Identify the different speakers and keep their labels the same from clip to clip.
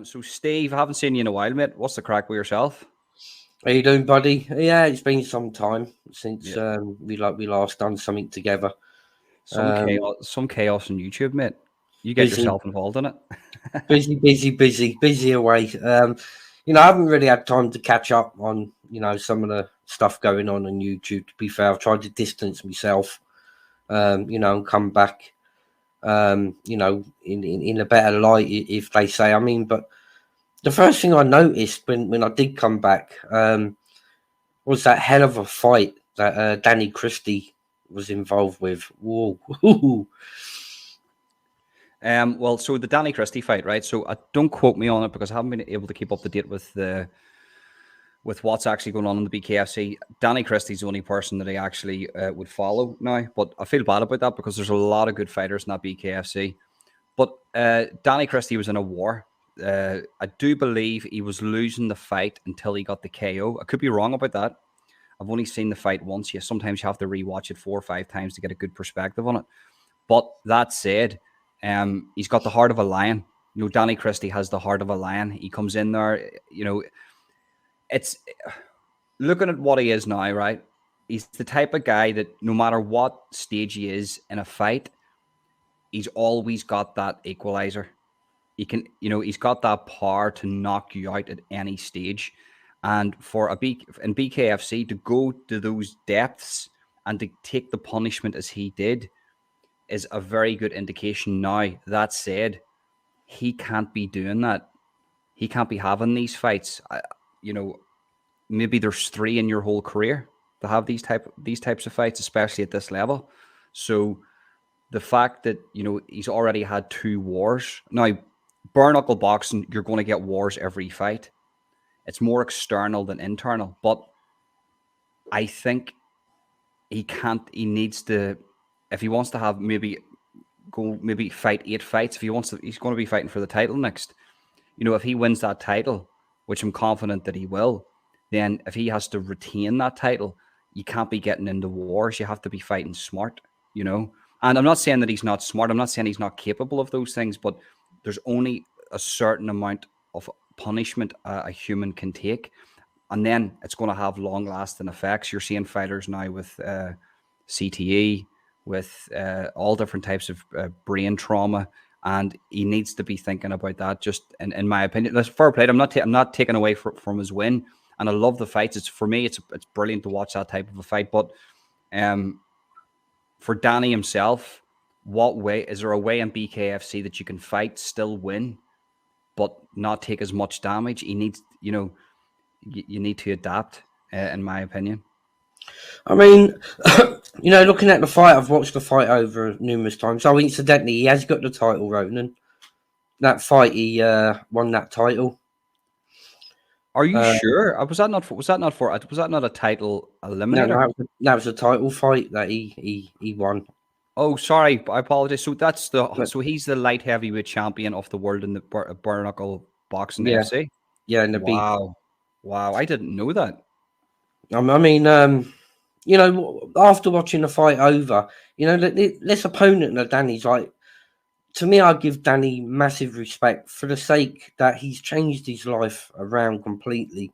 Speaker 1: So Steve, I haven't seen you in a while, mate. What's the crack with yourself?
Speaker 2: How you doing, buddy? Yeah, it's been some time since
Speaker 1: Yeah.
Speaker 2: we last done something together.
Speaker 1: Some chaos on YouTube, mate. You get
Speaker 2: Busy,
Speaker 1: yourself involved in it.
Speaker 2: busy away. I haven't really had time to catch up on some of the stuff going on YouTube. To be fair, I've tried to distance myself, and come back, in a better light, if they say. I mean, but the first thing I noticed when I did come back, was that hell of a fight that Danny Christie was involved with. Whoa.
Speaker 1: Well, so the Danny Christie fight, right? So don't quote me on it because I haven't been able to keep up to date with what's actually going on in the BKFC. Danny Christie's the only person that I actually would follow now, but I feel bad about that because there's a lot of good fighters in that BKFC. But Danny Christie was in a war. I do believe he was losing the fight until he got the KO. I could be wrong about that. I've only seen the fight once. Sometimes you have to rewatch it 4 or 5 times to get a good perspective on it. But that said, he's got the heart of a lion. Danny Christie has the heart of a lion. He comes in there, it's looking at what he is now, right? He's the type of guy that no matter what stage he is in a fight, he's always got that equalizer. He can, he's got that power to knock you out at any stage. And for in BKFC to go to those depths and to take the punishment as he did is a very good indication now. That said, he can't be doing that. He can't be having these fights. Maybe there's 3 in your whole career to have these types of fights, especially at this level. So the fact that, he's already had 2 wars. Now, bare-knuckle boxing, you're going to get wars every fight. It's more external than internal. But I think he needs to, if he wants to have maybe fight 8 fights, he's going to be fighting for the title next. If he wins that title, which I'm confident that he will, then if he has to retain that title, you can't be getting into wars. You have to be fighting smart, And I'm not saying that he's not smart. I'm not saying he's not capable of those things, but there's only a certain amount of punishment a human can take. And then it's going to have long-lasting effects. You're seeing fighters now with CTE, with all different types of brain trauma, and he needs to be thinking about that. Just in my opinion, that's fair play. I'm not taking away from his win, and I love the fights. It's brilliant to watch that type of a fight. But for Danny himself, is there a way in BKFC that you can fight, still win, but not take as much damage? He needs, you need to adapt, in my opinion.
Speaker 2: I mean, looking at the fight, I've watched the fight over numerous times. Oh, incidentally, he has got the title, Ronan. That fight, he won that title.
Speaker 1: Are you sure? Was that not a title eliminator?
Speaker 2: No, that was a title fight that he won.
Speaker 1: Oh, sorry, I apologize. So he's the light heavyweight champion of the world in the bare-knuckle boxing FC.
Speaker 2: Yeah, in the
Speaker 1: wow, I didn't know that.
Speaker 2: I mean, after watching the fight over, this opponent of Danny's, like, to me, I give Danny massive respect for the sake that he's changed his life around completely.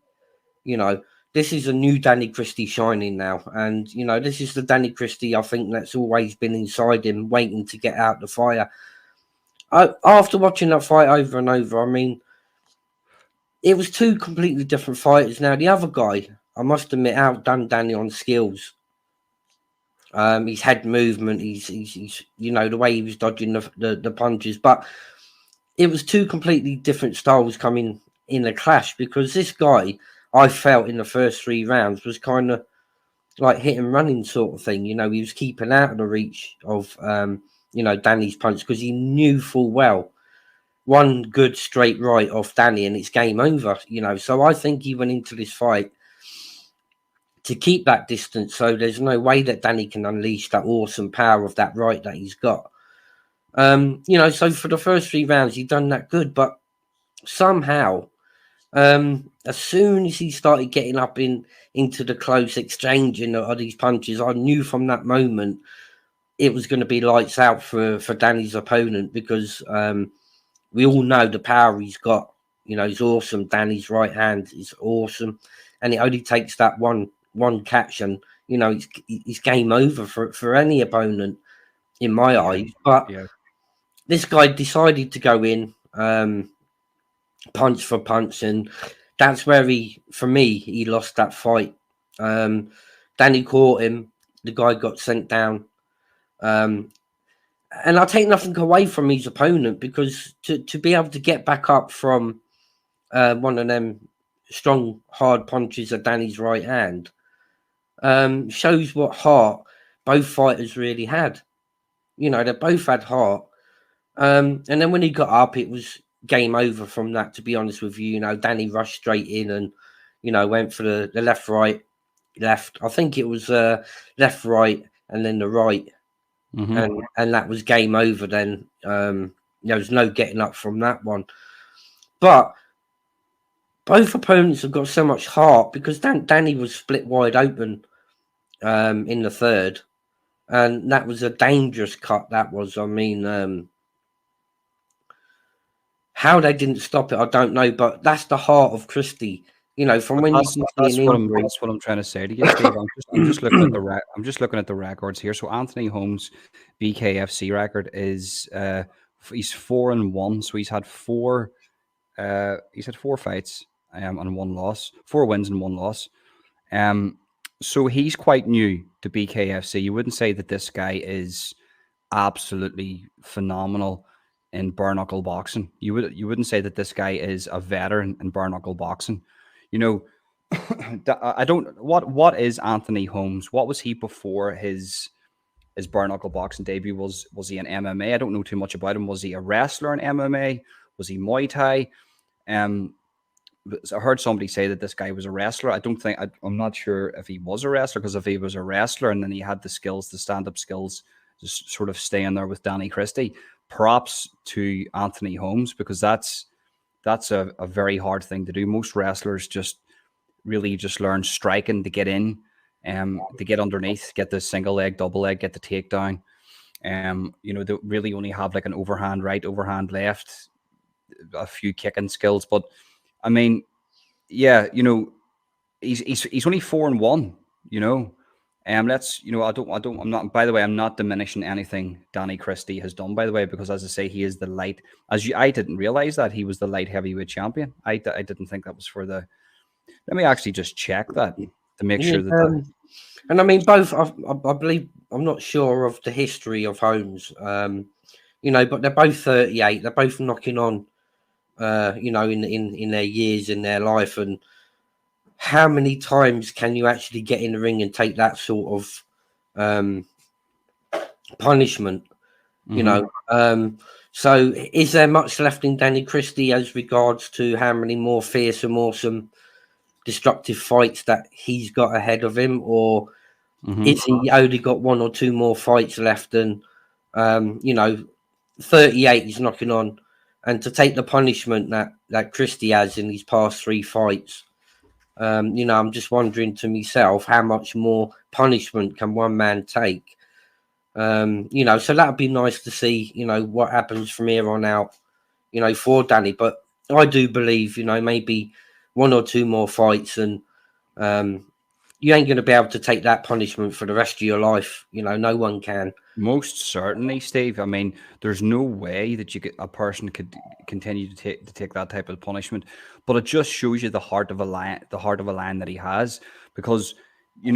Speaker 2: This is a new Danny Christie shining now. And, this is the Danny Christie, I think, that's always been inside him, waiting to get out the fire. After watching that fight over and over, I mean, it was 2 completely different fighters. Now, the other guy, I must admit, outdone Danny on skills. His head movement, he's the way he was dodging the punches. But it was 2 completely different styles coming in a clash, because this guy, I felt in the first 3 rounds, was kind of like hit and running sort of thing. He was keeping out of the reach of, Danny's punch, because he knew full well one good straight right off Danny and it's game over. So I think he went into this fight to keep that distance, so there's no way that Danny can unleash that awesome power of that right that he's got. So for the first 3 rounds, he'd done that good, but somehow, as soon as he started getting up into the close exchanging of these punches, I knew from that moment it was going to be lights out for Danny's opponent, because we all know the power he's got is awesome. Danny's right hand is awesome, and it only takes that one catch, and it's game over for any opponent in my eyes. But
Speaker 1: Yeah.
Speaker 2: this guy decided to go in, punch for punch, and that's where for me, he lost that fight. Danny caught him. The guy got sent down. And I take nothing away from his opponent, because to be able to get back up from one of them strong, hard punches at Danny's right hand shows what heart both fighters really had. They both had heart. And then when he got up, it was game over from that, to be honest with you. Danny rushed straight in and, went for the left, right, left. I think it was left, right, and then the right.
Speaker 1: Mm-hmm.
Speaker 2: And that was game over then. There was no getting up from that one. But both opponents have got so much heart, because Danny was split wide open in the third. And that was a dangerous cut, that was. I mean, how they didn't stop it, I don't know. But that's the heart of Christie. From when you can see an injury.
Speaker 1: That's what I'm trying to say to you, Steve. I'm just looking at I'm just looking at the records here. So Anthony Holmes' BKFC record is he's 4-1. So he's had four fights and one loss, 4 wins and 1 loss. So he's quite new to BKFC. You wouldn't say that this guy is absolutely phenomenal in bare-knuckle boxing. You wouldn't say that this guy is a veteran in bare-knuckle boxing. I don't. What is Anthony Holmes? What was he before his bare-knuckle boxing debut? Was he an MMA? I don't know too much about him. Was he a wrestler in MMA? Was he Muay Thai? I heard somebody say that this guy was a wrestler. I'm not sure if he was a wrestler, because if he was a wrestler and then he had the skills, the stand-up skills, just sort of staying there with Danny Christie, props to Anthony Holmes, because that's a very hard thing to do. Most wrestlers just really just learn striking to get in, to get underneath, get the single leg, double leg, get the takedown. They really only have like an overhand right, overhand left, a few kicking skills. But I mean, yeah, he's only 4-1. I'm not. By the way, I'm not diminishing anything Danny Christie has done. By the way, because as I say, he is the light. I didn't realize that he was the light heavyweight champion. I didn't think that was for the. Let me actually just check that to make sure that.
Speaker 2: And I mean, both. I believe, I'm not sure of the history of Holmes. But they're both 38. They're both knocking on. In their years in their life, and how many times can you actually get in the ring and take that sort of punishment? So is there much left in Danny Christie as regards to how many more fearsome, awesome, destructive fights that he's got ahead of him, or is he only got 1 or 2 more fights left? And 38 he's knocking on. And to take the punishment that Christie has in these past 3 fights, I'm just wondering to myself, how much more punishment can one man take? So that would be nice to see, what happens from here on out, for Danny. But I do believe, maybe 1 or 2 more fights, and you ain't going to be able to take that punishment for the rest of your life. No one can.
Speaker 1: Most certainly, Steve. I mean, there's no way that a person could continue to take that type of punishment. But it just shows you the heart of a lion that he has, because he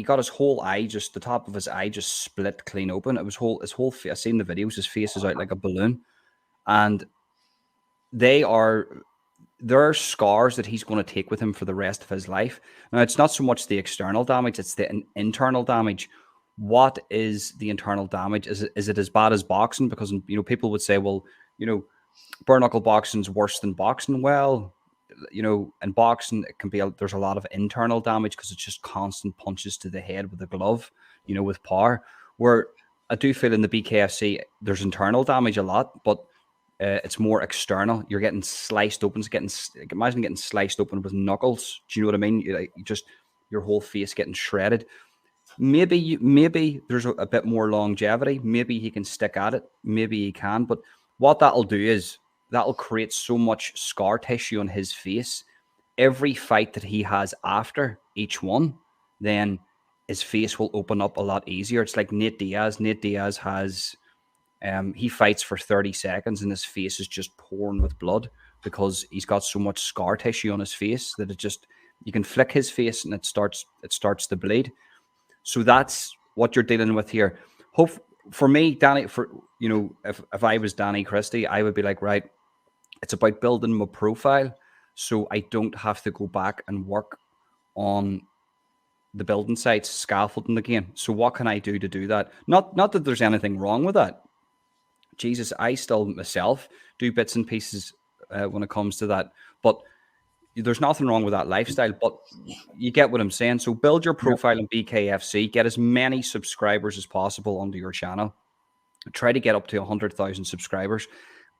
Speaker 1: got his whole eye, just the top of his eye, just split clean open. It was his whole face. I've seen the videos. His face is out like a balloon, and there are scars that he's going to take with him for the rest of his life. Now, it's not so much the external damage; it's the internal damage. What is the internal damage? Is it as bad as boxing? Because people would say, well, bare knuckle boxing's worse than boxing. Well, in boxing it can be there's a lot of internal damage, because it's just constant punches to the head with a glove, with power. Where I do feel in the BKFC there's internal damage a lot, but it's more external. You're getting sliced open. Imagine getting sliced open with knuckles. Do you know what I mean? Your whole face getting shredded. Maybe there's a bit more longevity. Maybe he can stick at it. Maybe he can. But what that'll do is that'll create so much scar tissue on his face. Every fight that he has after each one, then his face will open up a lot easier. It's like Nate Diaz. Nate Diaz has he fights for 30 seconds and his face is just pouring with blood because he's got so much scar tissue on his face that it just, you can flick his face and it starts to bleed. So that's what you're dealing with here. Hope for me, Danny, for if I was Danny Christie, I would be like, right, it's about building my profile so I don't have to go back and work on the building sites, scaffolding again. So what can I do to do that? Not that there's anything wrong with that. Jesus, I still myself do bits and pieces when it comes to that. But there's nothing wrong with that lifestyle. But you get what I'm saying. So build your profile in BKFC, get as many subscribers as possible onto your channel. Try to get up to 100,000 subscribers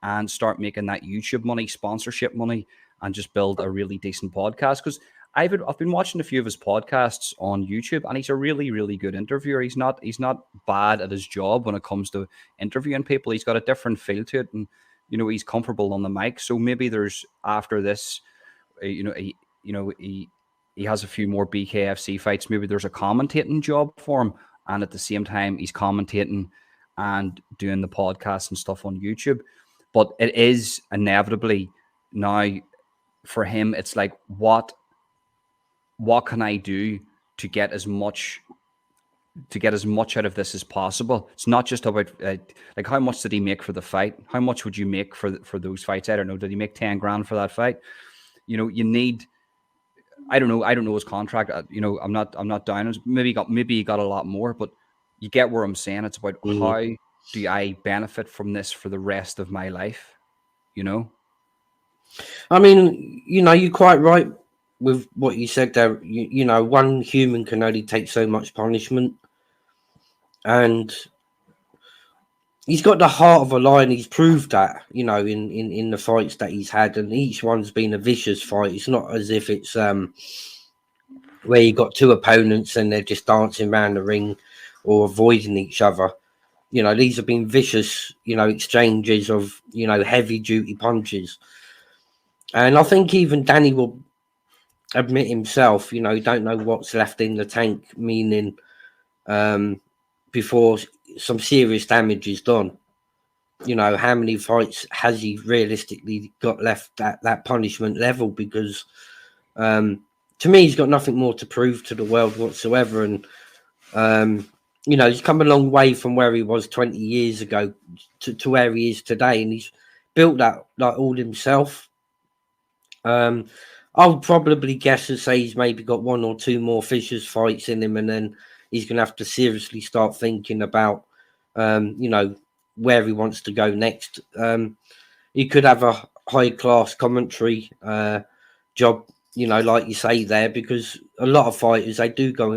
Speaker 1: and start making that YouTube money, sponsorship money, and just build a really decent podcast. Because I've been watching a few of his podcasts on YouTube, and he's a really, really good interviewer. He's not bad at his job when it comes to interviewing people. He's got a different feel to it, and he's comfortable on the mic. So maybe there's after this, he has a few more BKFC fights. Maybe there's a commentating job for him, and at the same time he's commentating and doing the podcast and stuff on YouTube. But it is inevitably now for him. It's like what can I do to get as much out of this as possible? It's not just about like how much did he make for the fight? How much would you make for those fights? I don't know. Did he make 10 grand for that fight? You need. I don't know his contract. I'm not down. Maybe he got a lot more, but you get where I'm saying. It's about how do I benefit from this for the rest of my life?
Speaker 2: I mean, you're quite right with what you said there. One human can only take so much punishment, and he's got the heart of a lion. He's proved that, in the fights that he's had, and each one's been a vicious fight. It's not as if it's where you got two opponents and they're just dancing around the ring or avoiding each other. These have been vicious, exchanges of, heavy duty punches. And I think even Danny will admit himself, he don't know what's left in the tank, meaning before some serious damage is done. How many fights has he realistically got left at that punishment level? Because to me, he's got nothing more to prove to the world whatsoever. And, he's come a long way from where he was 20 years ago to where he is today. And he's built that like all himself. I'll probably guess and say he's maybe got one or two more Fishers fights in him. And then he's going to have to seriously start thinking about, where he wants to go next. He could have a high-class commentary job, like you say there, because a lot of fighters, they do go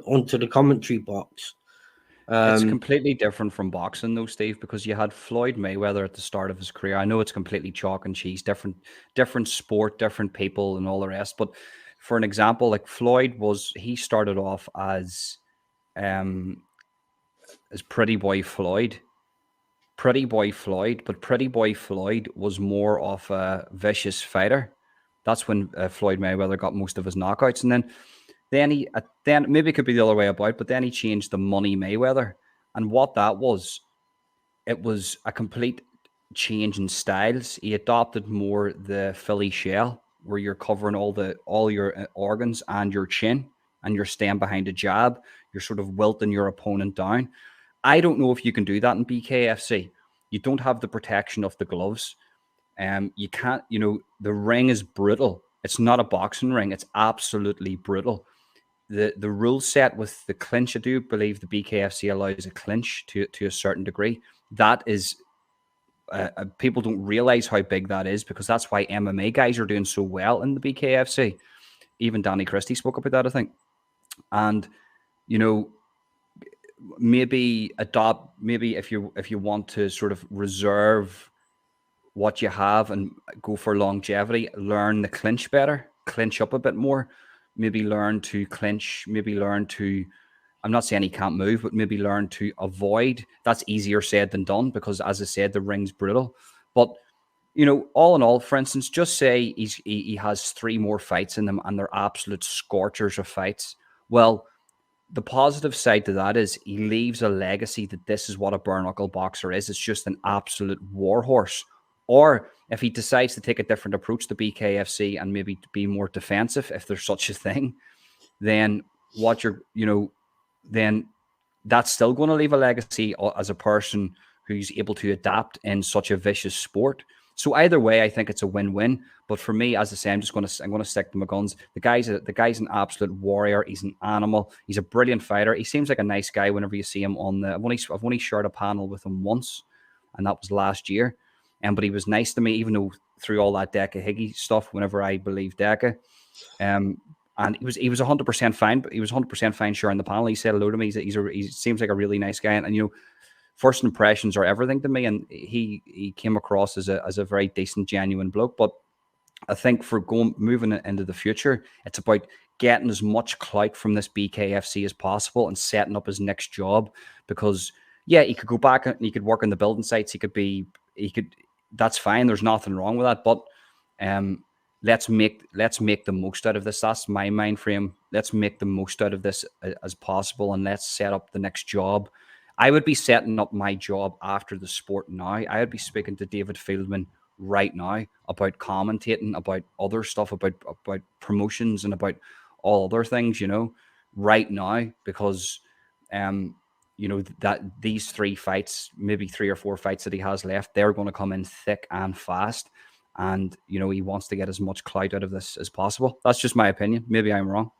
Speaker 2: onto the commentary box.
Speaker 1: It's completely different from boxing, though, Steve, because you had Floyd Mayweather at the start of his career. I know it's completely chalk and cheese, different sport, different people, and all the rest. But for an example, like Floyd he started off as Pretty Boy Floyd. But Pretty Boy Floyd was more of a vicious fighter. That's when Floyd Mayweather got most of his knockouts, and then maybe it could be the other way about. But then he changed the Money Mayweather, and what that was, it was a complete change in styles. He adopted more the Philly shell, where you're covering all your organs and your chin, and you're staying behind a jab. You're sort of wilting your opponent down. I don't know if you can do that in BKFC. You don't have the protection of the gloves. You can't, the ring is brutal. It's not a boxing ring. It's absolutely brutal. The rule set with the clinch, I do believe the BKFC allows a clinch to a certain degree. That is, people don't realize how big that is, because that's why MMA guys are doing so well in the BKFC. Even Danny Christie spoke about that, I think. And, maybe if you want to sort of reserve what you have and go for longevity, learn the clinch better, clinch up a bit more, maybe learn to clinch, I'm not saying he can't move, but maybe learn to avoid. That's easier said than done, because as I said, the ring's brutal. But all in all, for instance, just say he has 3 more fights in them and they're absolute scorchers of fights. Well, the positive side to that is he leaves a legacy that this is what a bare-knuckle boxer is. It's just an absolute warhorse. Or if he decides to take a different approach to BKFC and maybe be more defensive, if there's such a thing, then then that's still going to leave a legacy as a person who's able to adapt in such a vicious sport. So either way, I think it's a win-win. But for me, as I say, I'm going to stick to my guns. The guy's an absolute warrior. He's an animal. He's a brilliant fighter. He seems like a nice guy whenever you see him on the. I've only shared a panel with him once, and that was last year. But he was nice to me, even though through all that Deca Higgy stuff, whenever I believe Deca, and he was 100% fine. But he was 100% fine sharing the panel. He said hello to me. He seems like a really nice guy, and first impressions are everything to me, and he came across as a very decent, genuine bloke. But I think for moving into the future, it's about getting as much clout from this BKFC as possible and setting up his next job. Because he could go back and he could work on the building sites. That's fine. There's nothing wrong with that. But let's make the most out of this. That's my mind frame. Let's make the most out of this as possible, and let's set up the next job. I would be setting up my job after the sport now. I would be speaking to David Fieldman right now about commentating, about other stuff, about promotions and about all other things, right now, because that these 3 fights, maybe 3 or 4 fights that he has left, they're going to come in thick and fast. And, he wants to get as much clout out of this as possible. That's just my opinion. Maybe I'm wrong.